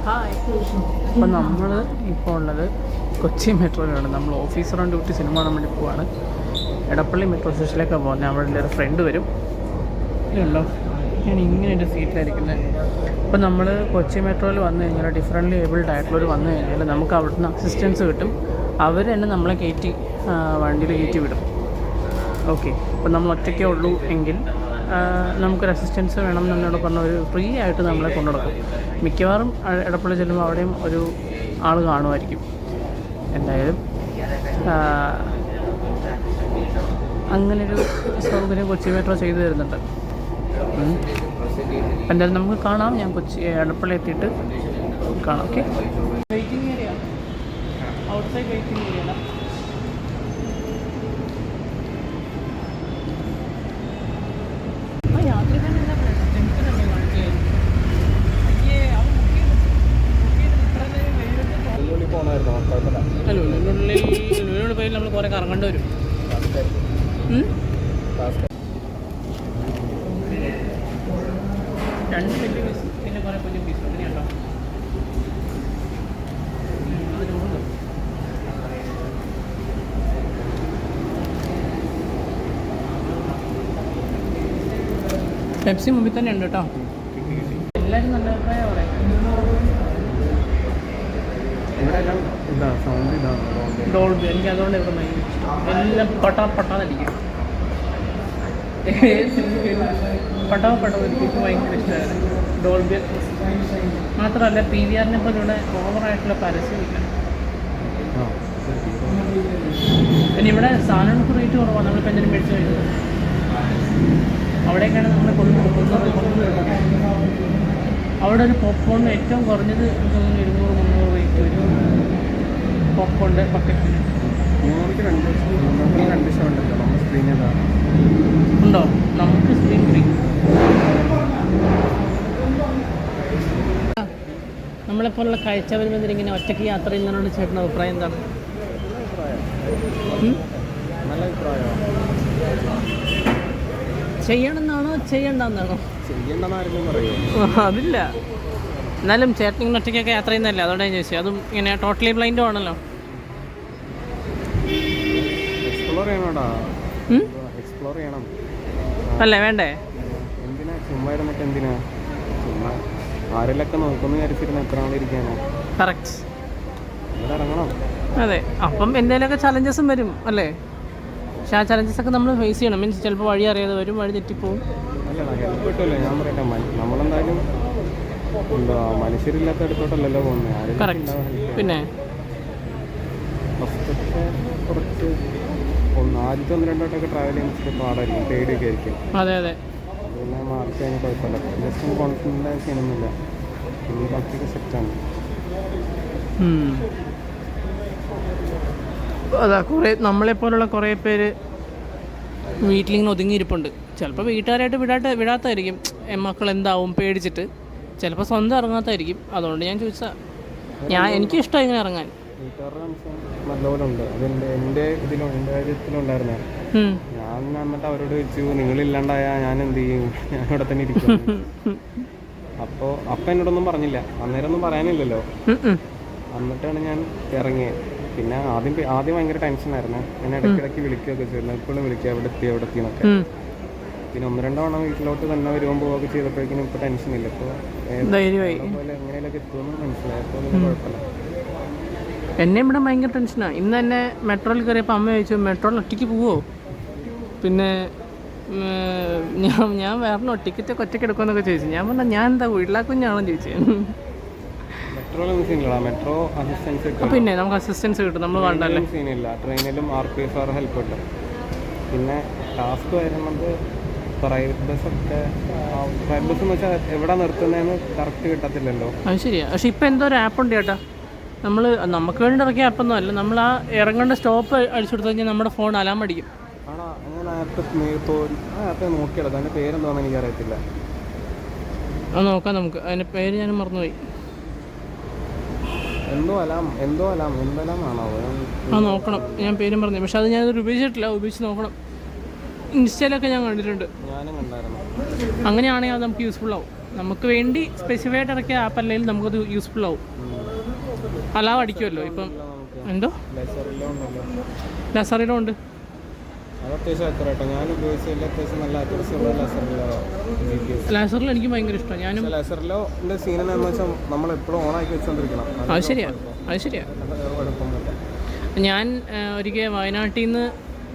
Hi. അപ്പം നമ്മൾ ഇപ്പോൾ ഉള്ളത് കൊച്ചി മെട്രോയിലാണ്. നമ്മൾ ഓഫീസർ ഓൺ ഡ്യൂട്ടി സിനിമ കാണാൻ വേണ്ടി പോവാണ്. എടപ്പള്ളി മെട്രോ സ്റ്റേഷനിലേക്കാണ് പോകുന്നത്. അവിടെ ഒരു ഫ്രണ്ട് വരും. ഇതുണ്ടോ, ഞാൻ ഇങ്ങനെ ഒരു സീറ്റിലായിരിക്കുന്നത്. അപ്പം നമ്മൾ കൊച്ചി മെട്രോയിൽ വന്നു കഴിഞ്ഞാൽ ഡിഫറൻ്റ്ലി ഏബിൾഡ് ആയിട്ടുള്ളവർ വന്നു കഴിഞ്ഞാൽ നമുക്ക് അവിടുന്ന് അസിസ്റ്റൻസ് കിട്ടും. അവർ തന്നെ നമ്മളെ കയറ്റി വണ്ടിയിൽ കയറ്റി വിടും. ഓക്കെ, അപ്പം നമ്മൾ ഒറ്റയ്ക്കേ ഉള്ളൂ എങ്കിൽ നമുക്കൊരു അസിസ്റ്റൻസ് വേണം എന്നോട് പറഞ്ഞ ഒരു ഫ്രീ ആയിട്ട് നമ്മളെ കൊണ്ടുനടക്കും. മിക്കവാറും എടപ്പള്ളി ചെല്ലുമ്പോൾ അവിടെയും ഒരു ആൾ കാണുമായിരിക്കും. എന്തായാലും അങ്ങനൊരു സൗകര്യം കൊച്ചി മെട്രോ ചെയ്തു തരുന്നുണ്ട്. എന്തായാലും നമുക്ക് കാണാം. ഞാൻ കൊച്ചി എടപ്പള്ളി എത്തിയിട്ട് കാണാം. Okay, waiting area, outside waiting area. Hello, ലുലുവിൻ്റെ പേരിൽ നമ്മൾ കുറേ കറങ്ങേണ്ടി വരും. രണ്ട് വലിയ പീസ് പിന്നെ കുറേ കുഞ്ഞു പീസ് അങ്ങനെയുണ്ടോ? പെപ്സി മുമ്പിൽ തന്നെ ഉണ്ട് കേട്ടോ. എല്ലാവരും നല്ല അഭിപ്രായം പറയാം. ഡോൾബി എനിക്ക് അതുകൊണ്ട് ഇവിടെ ഭയങ്കര ഇഷ്ടം. എല്ലാം പട്ടാന്നടിക്കും. പട്ടാ എനിക്ക് ഭയങ്കര ഇഷ്ടമായിരുന്നു ഡോൾബി. മാത്രമല്ല PVR പോലെ ഇവിടെ ഓവറായിട്ടുള്ള പരസ്യമില്ല. പിന്നെ ഇവിടെ സാധനങ്ങൾക്ക് റേറ്റ് കുറവാണ്. നമ്മളിപ്പോൾ എന്തെങ്കിലും മേടിച്ച് കഴിക്കുന്നത് അവിടേക്കാണ് നമ്മൾ കൊടുക്കുന്നത്. അവിടെ ഒരു പോപ്കോണിന് ഏറ്റവും കുറഞ്ഞത് 200-300 റേറ്റ് വരും. പോപ്കോണിൻ്റെ ബക്കറ്റിന് ഉണ്ടോ? നമുക്ക് സ്ക്രീൻ ഫ്രീ. നമ്മളെപ്പോലുള്ള കാഴ്ച വരുമ്പോൾ ഇങ്ങനെ ഒറ്റയ്ക്ക് യാത്ര ചെയ്യുന്നതിനോട് ചേട്ടൻ്റെ അഭിപ്രായം എന്താണ്? നല്ല അഭിപ്രായം. ചെയ്യണമെന്നാണോ ചെയ്യണ്ടെന്നാണോ? അതില്ല, എന്നാലും ചേട്ടൻ ഇങ്ങനെ ഒറ്റയ്ക്കൊക്കെ യാത്ര ചെയ്യുന്നതല്ലേ, അതുകൊണ്ട് ഞാൻ ചോദിച്ചത്. അതും ഇങ്ങനെ ടോട്ടലി ബ്ലൈൻഡും ആണല്ലോ. അല്ലേ വേണ്ടേ? എന്തിനാ ചുമ്മാ ഇരുന്നിട്ട് എന്തിനാ? ചുമ്മാ ആരെല്ലൊക്കെ നോക്കുന്നു വിചാരിച്ചിരുന്ന എത്ര നാളിരിക്കാനോ? കറക്റ്റ്, ഇറങ്ങണം. അതെ. അപ്പം എന്തെങ്കിലുമൊക്കെ ചലഞ്ചസും വരും അല്ലേ? പക്ഷെ ആ ചലഞ്ചസൊക്കെ നമ്മൾ ഫേസ് ചെയ്യണം. മീൻസ് ചിലപ്പോൾ വഴി അറിയാതെ വരും, വഴി തെറ്റിപ്പോവും. അല്ല, ഹെൽപ്പ് കിട്ടുമല്ലോ. ഞാൻ പറയട്ടെ, നമ്മളെന്തായാലും എന്താ മനുഷ്യരില്ലാത്ത അടുത്തോട്ടല്ലല്ലോ പോകുന്നത്. കറക്റ്റ്. പിന്നെ ഫസ്റ്റൊക്കെ കുറച്ച് ആദ്യത്തെ 1-2 വട്ടമൊക്കെ ട്രാവൽ ചെയ്യുമ്പോൾ പാടായിരിക്കും, പേടിയൊക്കെ ആയിരിക്കും. അതെ അതെ. പിന്നെ മാർക്ക് കഴിഞ്ഞാൽ കുഴപ്പമില്ല. ജസ്റ്റ് കോൺഫിഡൻ്റ് ചെയ്യണമെന്നില്ല. പിന്നെ ബാക്കിയൊക്കെ സെറ്റാണ്. അതാ കുറേ നമ്മളെപ്പോലുള്ള കുറേ പേര് വീട്ടിലിങ്ങനെ ഒതുങ്ങിയിരിപ്പുണ്ട്. ചിലപ്പോൾ വീട്ടുകാരായിട്ട് വിടാത്തായിരിക്കും. മക്കൾ എന്താവും പേടിച്ചിട്ട്. ചിലപ്പോൾ സ്വന്തം ഇറങ്ങാത്തായിരിക്കും. അതുകൊണ്ട് ഞാൻ ചോദിച്ചാൽ എനിക്കിഷ്ടം ഇങ്ങനെ ഇറങ്ങാൻ. വീട്ടുകാരുടെ കൺസേൺ നല്ലപോലെ ഉണ്ട്. അതെൻ്റെ എൻ്റെ കാര്യത്തിലുണ്ടായിരുന്നേ. ഞാൻ എന്നിട്ട് അവരോട് ചോദിച്ചു, നിങ്ങളില്ലാണ്ടായാൽ ഞാൻ എന്ത് ചെയ്യും? ഞാൻ ഇവിടെ തന്നെ ഇരിക്കും. അപ്പോൾ എന്നോടൊന്നും പറഞ്ഞില്ല. അന്നേരം ഒന്നും പറയാനില്ലല്ലോ. എന്നിട്ടാണ് ഞാൻ ഇറങ്ങിയത്. പിന്നെ ആദ്യം ഭയങ്കര ടെൻഷനായിരുന്നു. ഞാൻ ഇടയ്ക്കിടയ്ക്ക് വിളിക്കുകയൊക്കെ ചെയ്യുന്നു. എപ്പോഴും വിളിക്കുക, എവിടെ എത്തി എന്നൊക്കെ. പിന്നെ 1-2 തവണ വീട്ടിലോട്ട് തന്നെ വരുമ്പോൾ പോവുകയൊക്കെ ചെയ്തപ്പോഴേക്കും ഇപ്പോൾ ടെൻഷനില്ല. ഇപ്പോൾ പോലെ എങ്ങനെയൊക്കെ എത്തുമെന്ന് മനസ്സിലായപ്പോൾ കുഴപ്പമില്ല. എന്നെ ഇവിടെ ഭയങ്കര ടെൻഷനാണ്. ഇന്ന് തന്നെ മെട്രോയിൽ കയറിയപ്പോൾ അമ്മ ചോദിച്ചു, മെട്രോയിൽ ഒറ്റയ്ക്ക് പോവോ? പിന്നെ ഞാൻ വേറെ ടിക്കറ്റൊക്കെ ഒറ്റയ്ക്ക് എടുക്കുമെന്നൊക്കെ ചോദിച്ചു. ഞാൻ പറഞ്ഞാൽ ഞാൻ എന്താ വീട്ടിലാക്കുഞ്ഞാണെന്ന് ചോദിച്ചത്. മെട്രോ അസിസ്റ്റൻസ് പിന്നെ നമുക്ക് അസിസ്റ്റൻസ് കിട്ടും. നമ്മൾ വേണ്ടല്ലേ സീനില്ല. ട്രെയിനിലും RPFR ഹെൽപ്പ് കിട്ടും. പിന്നെ ടാസ്ക് വരുന്നത് പ്രൈവറ്റ് ബസ്സൊക്കെ. പ്രൈവറ്റ് ബസ് എന്ന് വെച്ചാൽ എവിടെ നിർത്തുന്നതെന്ന് കറക്റ്റ് കിട്ടത്തില്ലല്ലോ. അത് ശരിയാണ്. പക്ഷെ ഇപ്പം എന്തോ ഒരു ആപ്പ് ഉണ്ട് ചേട്ടാ. നമുക്ക് വേണ്ടി ഇറക്കിയ ആപ്പൊന്നും അല്ല. നമ്മൾ ആ ഇറങ്ങേണ്ട സ്റ്റോപ്പ് അടിച്ചു കൊടുത്തു കഴിഞ്ഞാൽ നമ്മുടെ ഫോൺ അലാം അടിക്കും. ആണോ? അങ്ങനെ ആപ്പ് നോക്കിയെടുക്കാം. അതിൻ്റെ പേരെന്തോന്ന് എനിക്കറിയത്തില്ല. അത് നോക്കാം നമുക്ക്. അതിൻ്റെ പേര് ഞാൻ മറന്നുപോയി. എന്തെല്ലാം ആണോ? നോക്കണം. ഞാൻ പേരും പറഞ്ഞു. പക്ഷെ അത് ഞാനത് ഉപയോഗിച്ചിട്ടില്ല. ഉപയോഗിച്ച് നോക്കണം. ഇൻസ്റ്റയിലൊക്കെ ഞാൻ കണ്ടിട്ടുണ്ട്. ഞാനും കണ്ടായിരുന്നു. അങ്ങനെയാണെങ്കിൽ അത് നമുക്ക് യൂസ്ഫുൾ ആവും. നമുക്ക് വേണ്ടി സ്പെസിഫൈ ആയിട്ട് ഇറക്കിയ ആപ്പ് അല്ലെങ്കിൽ നമുക്കത് യൂസ്ഫുൾ ആവും. അലാവ് അടിക്കുമല്ലോ ഇപ്പം. എന്തോ ലെസറിലും ഉണ്ട്. ലെസറിൽ എനിക്ക് ഭയങ്കര ഇഷ്ടമാണ്. ഞാനും അത് ശരിയാ. ഞാൻ ഒരിക്കൽ വയനാട്ടിൽ നിന്ന്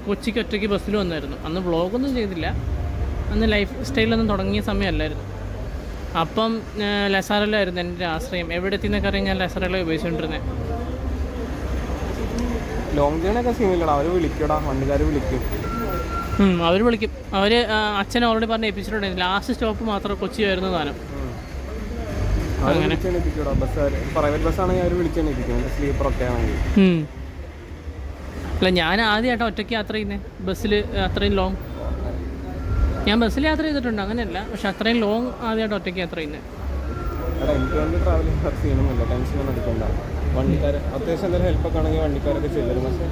കൊച്ചിക്ക് ഒറ്റയ്ക്ക് ബസ്സിൽ വന്നായിരുന്നു. അന്ന് വ്ളോഗൊന്നും ചെയ്തില്ല, അന്ന് ലൈഫ് സ്റ്റൈലൊന്നും തുടങ്ങിയ സമയമല്ലായിരുന്നു. അപ്പം ലെസറിലായിരുന്നു എൻ്റെ ആശ്രയം. എവിടെ എത്തിയെന്നൊക്കെ അറിയാൻ ഞാൻ ലെസറിലെ ഉപയോഗിച്ചുകൊണ്ടിരുന്നത്. ലോങ് ജേണൊക്കെ സീനില്ലടാ, അവർ വിളിക്കടാ, വണ്ടിക്കാർ വിളിക്കും. അവർ വിളിക്കും. അവർ അച്ഛൻ ഓൾറെഡി പറഞ്ഞ എപ്പിസോഡ് ലാസ്റ്റ് സ്റ്റോപ്പ് മാത്രം കൊച്ചി വരുന്ന സാധനം. അങ്ങനെ പ്രൈവറ്റ് ബസ്സാണെങ്കിൽ അവർ വിളിച്ചെണീപ്പിക്കും, സ്ലീപ്പറൊക്കെ ആണെങ്കിൽ. അല്ല, ഞാൻ ആദ്യമായിട്ടാണ് ഒറ്റയ്ക്ക് യാത്ര ചെയ്യുന്നത് ബസ്സിൽ. അത്രയും ലോങ് ഞാൻ ബസ്സിൽ യാത്ര ചെയ്തിട്ടുണ്ട്, അങ്ങനെയല്ല. പക്ഷെ അത്രയും ലോങ് ആദ്യമായിട്ട് ഒറ്റയ്ക്ക് യാത്ര ചെയ്യുന്നത്. എനിക്ക് വേണ്ടി ട്രാവലിംഗ് സീനൊന്നുമില്ല, ടെൻഷനൊന്നും എടുക്കണ്ട. വണ്ടിക്കാർ അത്യാവശ്യം എന്തെങ്കിലും ഹെൽപ്പൊക്കെ ആണെങ്കിൽ വണ്ടിക്കാരൊക്കെ ചെല്ലും. പക്ഷേ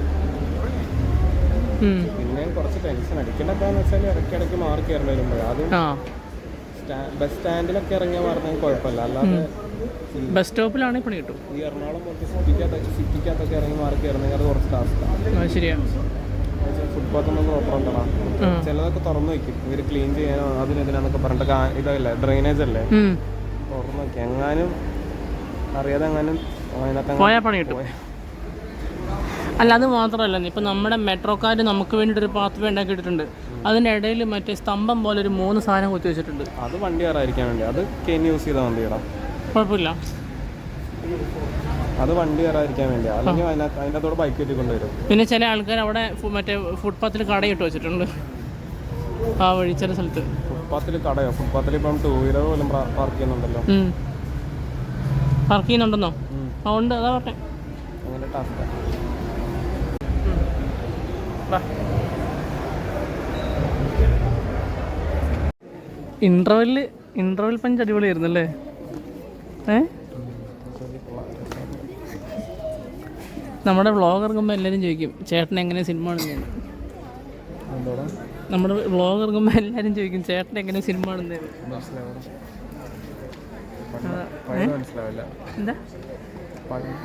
പിന്നെ കുറച്ച് ടെൻഷൻ അടിക്കേണ്ടതെന്ന് വെച്ചാൽ ഇടയ്ക്കിടയ്ക്ക് മാറി കയറേണ്ടി വരുമ്പോൾ അതും ബസ് സ്റ്റാൻഡിലൊക്കെ ഇറങ്ങിയാൽ പറഞ്ഞാൽ കുഴപ്പമില്ല. അല്ലാതെ ബസ് സ്റ്റോപ്പിലാണെങ്കിൽ പണി കിട്ടും. ഈ എറണാകുളം പോലത്തെ സിറ്റിക്കകത്തൊക്കെ ഇറങ്ങി മാറി കയറണമെങ്കിൽ അത് കുറച്ച് ടാസ്ക്കാണ്. ശരിയാണ്. ഫുട്പാത്തൊന്നും പ്രോപ്പർ ഉണ്ടോ, ചിലതൊക്കെ തുറന്നു വയ്ക്കും ഇവർ ക്ലീൻ ചെയ്യാനോ അതിനെതിനാന്നൊക്കെ പറഞ്ഞിട്ട്. ഇതല്ലേ ഡ്രെയിനേജ് അല്ലേ, തുറന്നു വയ്ക്കും. എങ്ങാനും അറിയാതെ എങ്ങാനും പോയാൽ പണി കിട്ടും. അല്ല, അത് മാത്രമല്ല, ഇപ്പം നമ്മുടെ മെട്രോക്കാർ നമുക്ക് വേണ്ടിയിട്ടൊരു പാത്ത് വേ ഉണ്ടാക്കിയിട്ടുണ്ട്. അതിൻ്റെ ഇടയിൽ മറ്റേ സ്തംഭം പോലെ ഒരു 3 സാധനം കുത്തി വെച്ചിട്ടുണ്ട്. അത് വണ്ടി കയറാതിരിക്കാൻ വേണ്ടി. അത് കെൻ യൂസ് ചെയ്താൽ വണ്ടിയിടാം, കുഴപ്പമില്ല. അത് വണ്ടി കയറാതിരിക്കാൻ വേണ്ടിയാണ്, അല്ലെങ്കിൽ അതിൻ്റെ അതോടെ ബൈക്ക് കയറ്റി കൊണ്ടുവരും. പിന്നെ ചില ആൾക്കാർ അവിടെ മറ്റേ ഫുട്പാത്തിൽ കടയിട്ട് വെച്ചിട്ടുണ്ട് ആ വഴി ചില സ്ഥലത്ത്. ഫുട്പാത്തിൽ കടയോ? ഫുട്പാത്തിൽ ഇപ്പം 2 വീലർ പോലും പാർക്ക് ചെയ്യുന്നുണ്ടല്ലോ. പാർക്ക് ചെയ്യുന്നുണ്ടെന്നോ? ആ, ഉണ്ട്. അതാ പറഞ്ഞേ. അങ്ങനെ ടാസ്ക്കാണ്. ഇന്റർവെൽ പഞ്ച് അടിപൊളിയായിരുന്നു അല്ലേ? നമ്മുടെ വ്ളോഗ് ഇറങ്ങുമ്പോൾ എല്ലാവരും ചോദിക്കും ചേട്ടൻ എങ്ങനെ സിനിമ കാണുന്നതെന്ന്. നമ്മുടെ വ്ളോഗ് ഇറങ്ങുമ്പോൾ എല്ലാവരും ചോദിക്കും ചേട്ടൻ എങ്ങനെ സിനിമ കാണുന്നതെന്ന്. എന്താ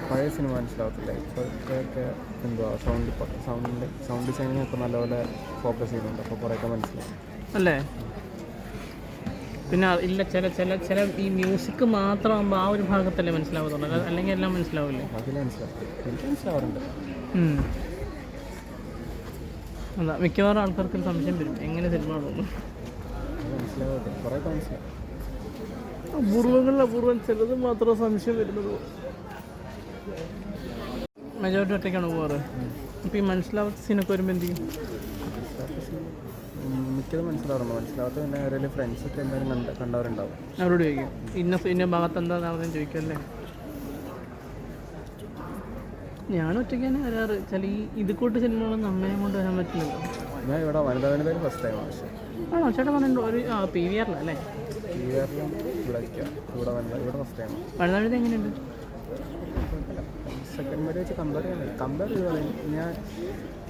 പഴയ സിനിമ മനസ്സിലാവത്തില്ല. ഇപ്പോഴത്തെ എന്തുവാ സൗണ്ട് ഡിസൈനിങ് ഒക്കെ നല്ലപോലെ ഫോക്കസ് ചെയ്യുന്നുണ്ട്. അപ്പോൾ കുറേയൊക്കെ മനസ്സിലാവും അല്ലേ? പിന്നെ ഇല്ല, ചില ഈ മ്യൂസിക് മാത്രമാകുമ്പോൾ ആ ഒരു ഭാഗത്തല്ലേ മനസ്സിലാവത്തുള്ളൂ, അല്ലെങ്കിൽ എല്ലാം മനസ്സിലാവില്ലേ? എനിക്ക് മനസ്സിലാവാറുണ്ട്. അതാ മിക്കവാറും ആൾക്കാർക്ക് സംശയം വരും എങ്ങനെ സിനിമ കാണുന്നു. അപൂർവം ചിലത് മാത്രം സംശയം വരുന്നത്. മെജോറിറ്റി ഒറ്റയ്ക്കാണ് പോകാറ്. അപ്പോൾ ഈ മനസ്സിലാവാത്ത സീനൊക്കെ വരുമ്പോൾ എന്ത് ചെയ്യും? മിക്കത് മനസ്സിലാവുന്നുണ്ട്. മനസ്സിലാവാത്ത പിന്നെ അവരുടെ ഫ്രണ്ട്സൊക്കെ എന്തായാലും കണ്ടവരുണ്ടാവും. അവരോട് ചോദിക്കും ഇന്ന ഭാഗത്ത് എന്താ നടന്നു ചോദിക്കുമല്ലേ? ഞാൻ ഒറ്റയ്ക്കാണ് വരാറ്. ചില ഇത് കൂട്ട് സിനിമകളൊന്നും അമ്മയെ കൊണ്ട് വരാൻ പറ്റില്ലല്ലോ. ഞാൻ ഇവിടെ വനിതാ ഫസ്റ്റ് ടൈം. ആണോ? ചേട്ടൻ പറഞ്ഞിട്ടുണ്ട് ഒരു PVR അല്ലേ? PVRലും ഇവിടെ ഫസ്റ്റ് ടൈം. വനിതാ എങ്ങനെയുണ്ട്? സെക്കൻഡ് വരെ വെച്ച് കമ്പയർ ചെയ്താൽ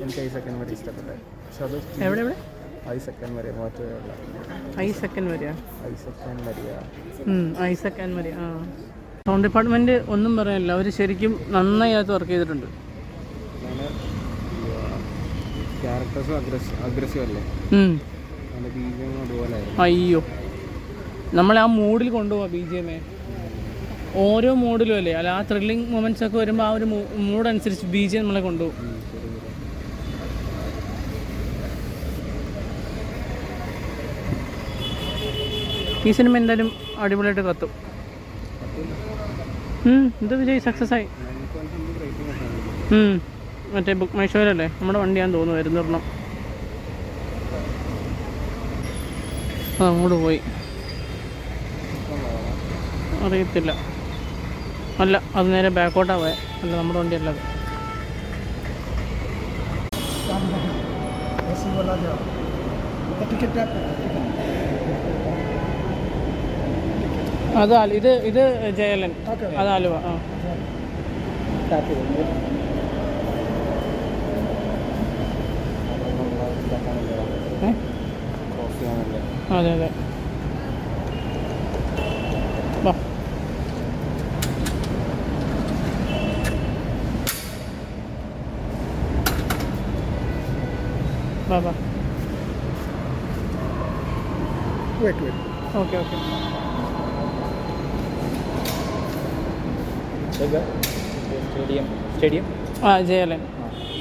എനിക്ക് സെക്കൻഡ് വരെ ഇഷ്ടപ്പെട്ടെ. പക്ഷെ അത് എവിടെ സെക്കൻഡ് വരെ മാറ്റുകയുള്ള Isaac and Maria. Sound department ഒന്നും പറയാനില്ല, അവർ ശരിക്കും നന്നായി അത് വർക്ക് ചെയ്തിട്ടുണ്ട്. ക്യാരക്ടേഴ്സും അഗ്രസീവ് അല്ലേ? അയ്യോ, നമ്മളെ ആ മൂഡിൽ കൊണ്ടുപോവാ BGM. ഓരോ മൂഡിലും അല്ലേ? അല്ല, ആ ത്രില്ലിങ് മൊമെൻറ്റ്സ് ഒക്കെ വരുമ്പോൾ ആ ഒരു മൂഡനുസരിച്ച് BGM നമ്മളെ കൊണ്ടുപോകും. ഈ സിനിമ എന്തായാലും അടിപൊളിയായിട്ട് കത്തും. ഇത് വിജയ് സക്സസ് ആയി. മറ്റേ ബുക്ക് മൈ ഷോയിലല്ലേ? നമ്മുടെ വണ്ടിയാന്ന് തോന്നുന്നു വരുന്നൊരെണ്ണം. അങ്ങോട്ട് പോയി അറിയത്തില്ല. അല്ല, അത് നേരെ ബാക്കോട്ടാണ് പോയത്. അല്ല, നമ്മുടെ വണ്ടിയല്ല അത്. ഇത് ജയലൻ, അത് ആലുവ. അതെ. വാ വാ. Wait wait. Okay okay. Stadium ആ ജയലൻ.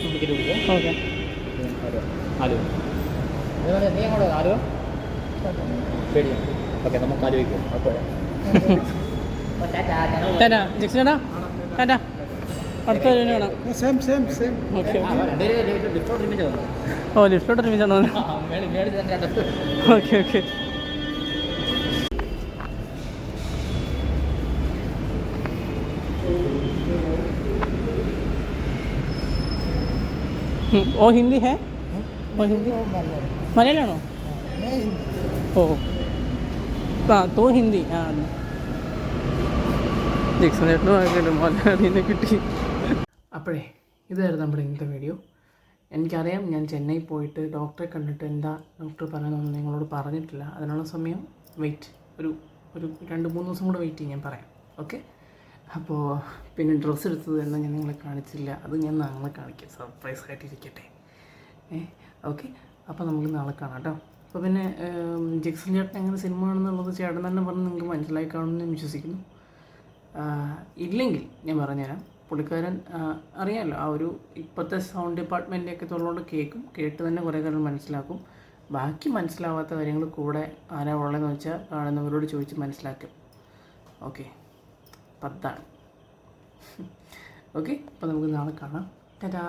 ടിക്കറ്റ് കൊടുക്കുക. ഓക്കെ. ആലുവ നീ അങ്ങോട്ട് ആലുവ സ്റ്റേഡിയം. ഓക്കെ നമുക്ക് ആലുവയ്ക്ക് അപ്പോൾ ടാറ്റാ ജക്സൺ ചേട്ടാ ടാറ്റാ. അടുത്ത വരുന്ന വേണം. ഓക്കെ ഓ ലിഫ്റ്റിലോട്ട് ഒരുമിച്ചാണോ? Okay okay. ഓ ഹിന്ദി ഹേ? ഓ ഹിന്ദി മലയാളമാണോ? ഓ ആ തോ ഹിന്ദി. ആ ജക്സൺ ചേട്ടനും മലയാളീനെ കിട്ടി. അപ്പോഴേ ഇതായിരുന്നു നമ്മുടെ ഇന്നത്തെ വീഡിയോ. എനിക്കറിയാം ഞാൻ ചെന്നൈ പോയിട്ട് ഡോക്ടറെ കണ്ടിട്ട് എന്താ ഡോക്ടർ പറയുന്നതെന്ന് നിങ്ങളോട് പറഞ്ഞിട്ടില്ല. അതിനുള്ള സമയം വെയിറ്റ് ഒരു 2-3 ദിവസം കൂടെ വെയിറ്റ് ചെയ്യും, ഞാൻ പറയാം. ഓക്കെ. അപ്പോൾ പിന്നെ ഡ്രസ്സ് എടുത്തത് എന്നാൽ ഞാൻ നിങ്ങളെ കാണിച്ചില്ല, അത് ഞാൻ നാളെ കാണിക്കാം, സർപ്രൈസ് ആയിട്ടിരിക്കട്ടെ. ഓക്കെ. അപ്പോൾ നമുക്ക് നാളെ കാണാം കേട്ടോ. അപ്പോൾ പിന്നെ ജക്സൺ ചേട്ടൻ എങ്ങനെ സിനിമ ആണെന്നുള്ളത് ചേട്ടൻ തന്നെ പറഞ്ഞ് നിങ്ങൾക്ക് മനസ്സിലായി കാണുമെന്ന് ഞാൻ വിശ്വസിക്കുന്നു. ഇല്ലെങ്കിൽ ഞാൻ പറഞ്ഞുതരാം. പുള്ളിക്കാരൻ അറിയാമല്ലോ, ആ ഒരു ഇപ്പോഴത്തെ സൗണ്ട് ഡിപ്പാർട്ട്മെൻറ്റൊക്കെ തൊള്ളോണ്ട് കേട്ട് തന്നെ കുറേ കാര്യം മനസ്സിലാക്കും. ബാക്കി മനസ്സിലാവാത്ത കാര്യങ്ങൾ കൂടെ ആരാ ഉള്ളതെന്ന് വെച്ചാൽ കാണുന്നവരോട് ചോദിച്ച് മനസ്സിലാക്കും. ഓക്കെ. അപ്പം അതാണ്. ഓക്കെ. അപ്പോൾ നമുക്ക് നാളെ കാണാം. ടാറ്റാ.